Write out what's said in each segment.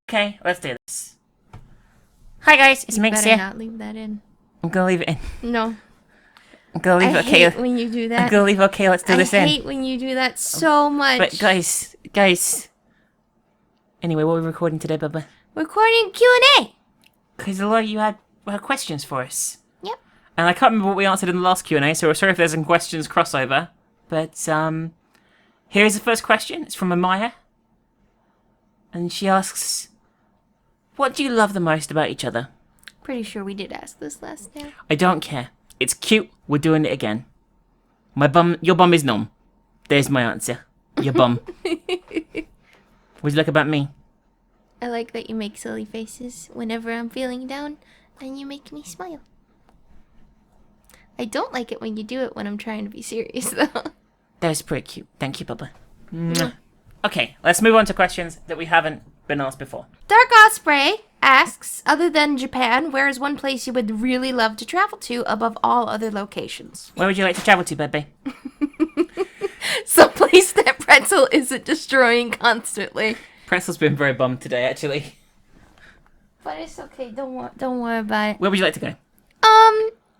Okay, let's do this. Hi guys, it's Minx better here. not leave that in. I'm gonna leave it in. No. I'm gonna leave I it okay. hate when you do that. I'm gonna leave it okay, let's do this in. I hate when you do that so much. But guys. Anyway, what are we recording today, Bubba? Recording Q&A. Because a lot of you had questions for us. Yep. And I can't remember what we answered in the last Q&A, so we're sorry if there's some questions crossover. But, here's the first question. It's from Amaya. And she asks, what do you love the most about each other? Pretty sure we did ask this last time. I don't care. It's cute. We're doing it again. Your bum is numb. There's my answer. Your bum. What do you like about me? I like that you make silly faces whenever I'm feeling down, and you make me smile. I don't like it when you do it when I'm trying to be serious, though. That was pretty cute. Thank you, Bubba. Okay, let's move on to questions that we haven't been asked before. Dark Osprey asks, other than Japan, where is one place you would really love to travel to above all other locations? Where would you like to travel to, baby? Someplace that Pretzel isn't destroying constantly. Pretzel's been very bummed today, actually. But it's okay. Don't worry about it. Where would you like to go?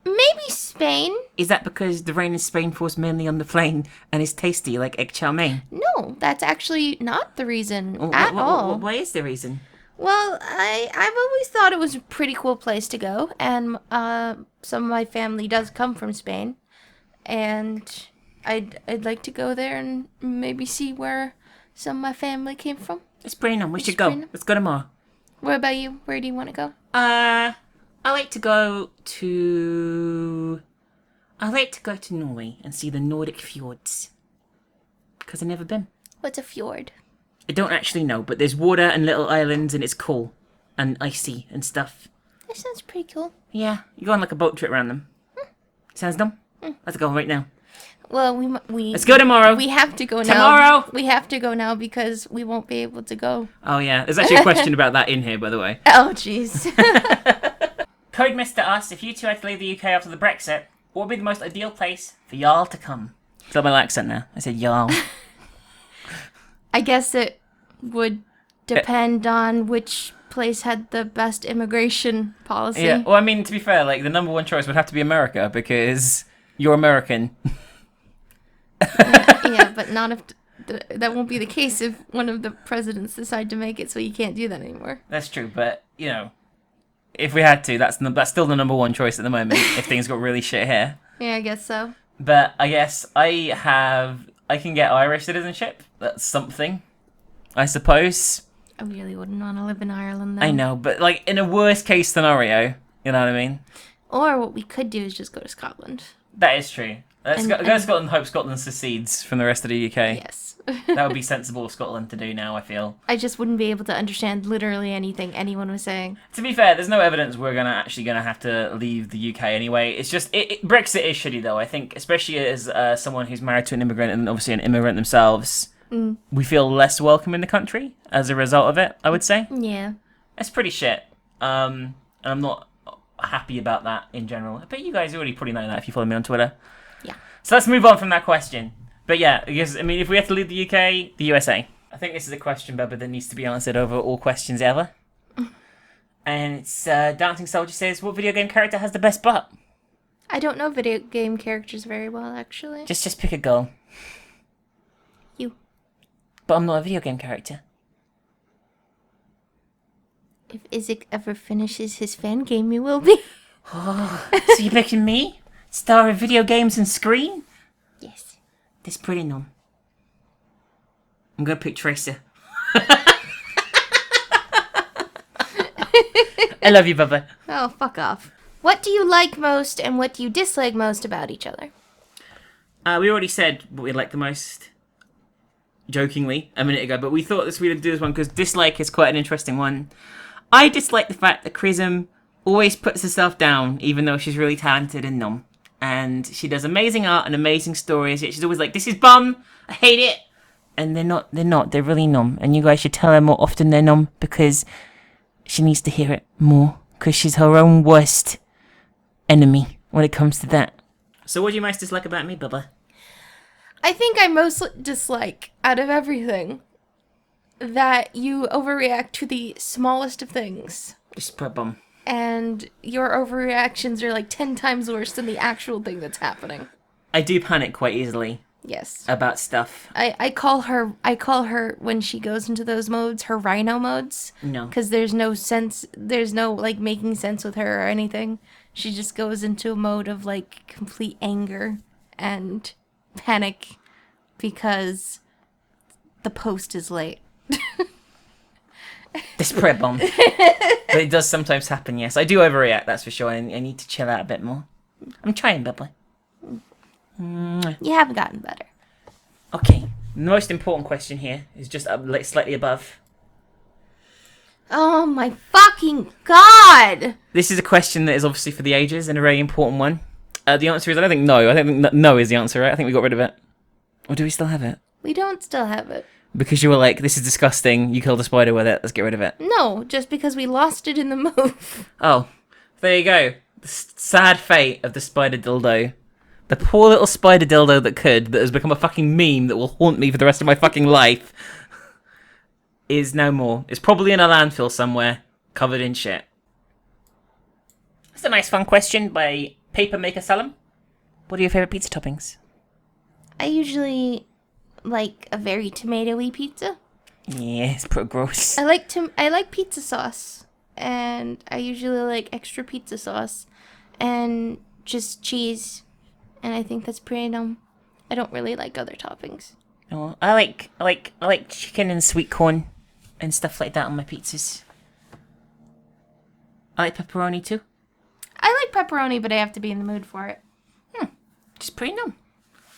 Maybe Spain. Is that because the rain in Spain falls mainly on the plain and is tasty like egg chow mein? No, that's actually not the reason at all. Why is the reason? Well, I've always thought it was a pretty cool place to go, and some of my family does come from Spain, and I'd like to go there and maybe see where some of my family came from. It's pretty nice. We should go. Let's go tomorrow. What about you? Where do you want to go? I like to go to Norway and see the Nordic fjords. Because I've never been. What's a fjord? I don't actually know, but there's water and little islands and it's cool. And icy and stuff. That sounds pretty cool. Yeah, you go on like a boat trip around them. Sounds dumb? Let's go right now. Well, Let's go tomorrow. We have to go now. Tomorrow! We have to go now because we won't be able to go. Oh yeah, there's actually a question about that in here, by the way. Oh, jeez. Codemister asks, if you two had to leave the UK after the Brexit, what would be the most ideal place for y'all to come? Got my accent now. I said y'all. I guess it would depend on which place had the best immigration policy. Yeah, well, I mean, to be fair, like, the number one choice would have to be America, because you're American. Yeah, but not if... that won't be the case if one of the presidents decide to make it so you can't do that anymore. That's true, but, you know, if we had to, that's still the number one choice at the moment, if things got really shit here. Yeah, I guess so. But I guess I can get Irish citizenship. That's something, I suppose. I really wouldn't want to live in Ireland, though. I know, but, like, in a worst case scenario, you know what I mean? Or what we could do is just go to Scotland. That is true. Let's go to Scotland and hope Scotland secedes from the rest of the UK. Yes. That would be sensible of Scotland to do now, I feel. I just wouldn't be able to understand literally anything anyone was saying. To be fair, there's no evidence we're actually gonna have to leave the UK anyway. It's just Brexit is shitty though. I think, especially as someone who's married to an immigrant and obviously an immigrant themselves, we feel less welcome in the country as a result of it. I would say. Yeah. It's pretty shit. And I'm not happy about that in general. I bet you guys already probably know that if you follow me on Twitter. Yeah. So let's move on from that question. But yeah, because, I mean, if we have to leave the UK, the USA. I think this is a question, Bubba, that needs to be answered over all questions ever. And it's, Dancing Soldier says, what video game character has the best butt? I don't know video game characters very well, actually. Just pick a girl. You. But I'm not a video game character. If Isaac ever finishes his fan game, you will be. Oh, so you're picking me? Star of video games and screen? Yes. This pretty numb. I'm gonna pick Tracer. I love you, Bubba. Oh, fuck off. What do you like most and what do you dislike most about each other? We already said what we like the most, jokingly, a minute ago, but we thought we'd do this one because dislike is quite an interesting one. I dislike the fact that Chrism always puts herself down, even though she's really talented and numb. And she does amazing art and amazing stories, yet she's always like, this is bum, I hate it. And they're not, they're really numb. And you guys should tell her more often they're numb, because she needs to hear it more, because she's her own worst enemy when it comes to that. So what do you most dislike about me, Bubba? I think I most dislike, out of everything, that you overreact to the smallest of things. Just put a bum. And your overreactions are like 10 times worse than the actual thing that's happening. I do panic quite easily. Yes. About stuff. I call her when she goes into those modes, her rhino modes. No. Because there's no like making sense with her or anything. She just goes into a mode of like complete anger and panic because the post is late. This prep bomb. But it does sometimes happen, yes. I do overreact, that's for sure. I need to chill out a bit more. I'm trying, Bubba. You haven't gotten better. Okay. The most important question here is just up, like, slightly above. Oh my fucking god! This is a question that is obviously for the ages and a very important one. The answer is, I don't think no. I don't think no is the answer, right? I think we got rid of it. Or do we still have it? We don't still have it. Because you were like, this is disgusting, you killed a spider with it, let's get rid of it. No, just because we lost it in the move. Oh, there you go. The sad fate of the spider dildo. The poor little spider dildo that has become a fucking meme that will haunt me for the rest of my fucking life, is no more. It's probably in a landfill somewhere, covered in shit. That's a nice fun question by Paper Maker Salem. What are your favourite pizza toppings? I usually like a very tomatoey pizza. Yeah, it's pretty gross. I like pizza sauce, and I usually like extra pizza sauce, and just cheese, and I think that's pretty dumb. I don't really like other toppings. Oh, I like chicken and sweet corn and stuff like that on my pizzas. I like pepperoni too. I like pepperoni, but I have to be in the mood for it. Just pretty dumb.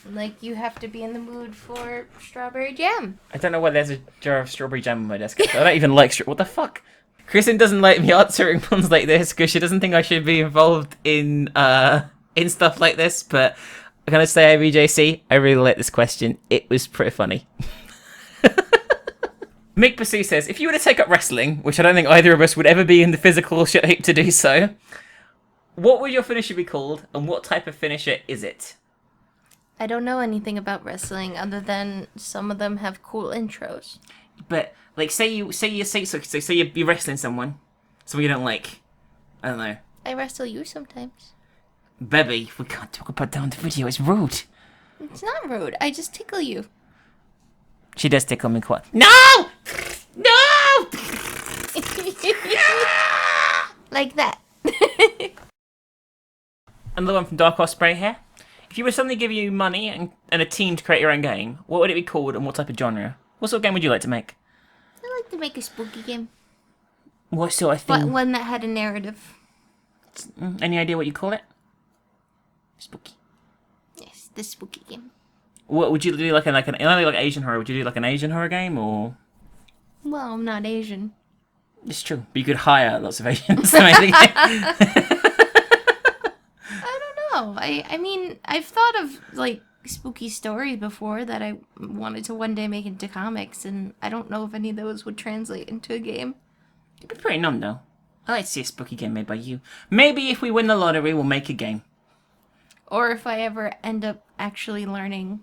Like, you have to be in the mood for strawberry jam. I don't know why there's a jar of strawberry jam on my desk. I don't even like what the fuck? Kristen doesn't like me answering ones like this because she doesn't think I should be involved in stuff like this, but I'm gonna say IBJC, I really like this question. It was pretty funny. Mick Basu says, if you were to take up wrestling, which I don't think either of us would ever be in the physical shape to do so, what would your finisher be called, and what type of finisher is it? I don't know anything about wrestling other than some of them have cool intros. But like, say you're wrestling someone you don't like. I don't know. I wrestle you sometimes. Baby, we can't talk about that on the video. It's rude. It's not rude. I just tickle you. She does tickle me quite. No! No! Like that. Another one from Dark Osprey here. If you were suddenly give you money and a team to create your own game, what would it be called and what type of genre? What sort of game would you like to make? I like to make a spooky game. What sort of thing? But one that had a narrative. Any idea what you call it? Spooky. Yes, the spooky game. What would you do? Like Asian horror? Would you do like an Asian horror game or? Well, I'm not Asian. It's true, but you could hire lots of Asians to make the game. I mean, I've thought of, like, spooky stories before that I wanted to one day make into comics, and I don't know if any of those would translate into a game. It'd be pretty numb, though. I'd like to see a spooky game made by you. Maybe if we win the lottery, we'll make a game. Or if I ever end up actually learning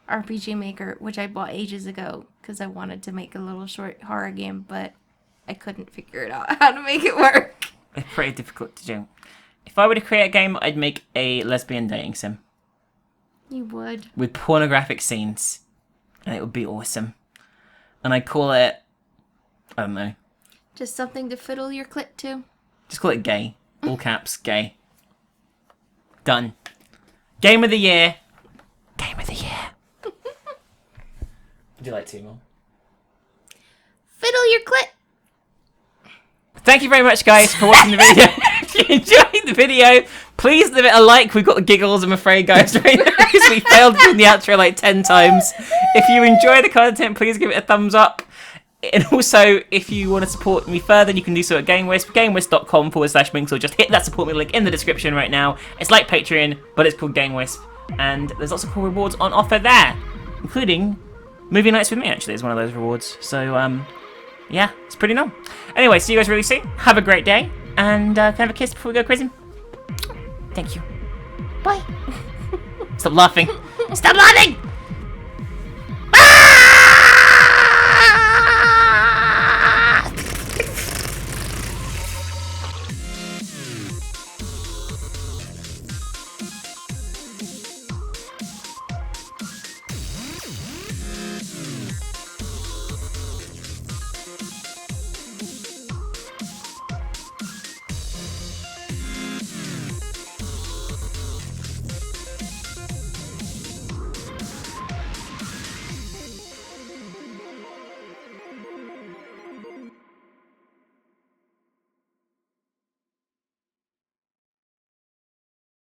RPG Maker, which I bought ages ago, because I wanted to make a little short horror game, but I couldn't figure it out how to make it work. It's pretty difficult to do. If I were to create a game, I'd make a lesbian dating sim. You would. With pornographic scenes. And it would be awesome. And I'd call it... I don't know. Just something to fiddle your clit to? Just call it gay. All caps, gay. Done. Game of the year. Game of the year. Would you like two more? Fiddle your clit! Thank you very much, guys, for watching the video. If you enjoyed the video, please leave it a like. We've got the giggles, I'm afraid, guys, right now, because we failed doing the outro like 10 times. If you enjoy the content, please give it a thumbs up. And also, if you want to support me further, you can do so at GameWisp, gamewisp.com/links, or just hit that support me link in the description right now. It's like Patreon, but it's called GameWisp, and there's lots of cool rewards on offer there, including movie nights with me, actually, is one of those rewards. So, yeah, it's pretty numb. Anyway, see you guys really soon. Have a great day. And can I have a kiss before we go quizzing? Thank you. Bye. Stop laughing. Stop laughing!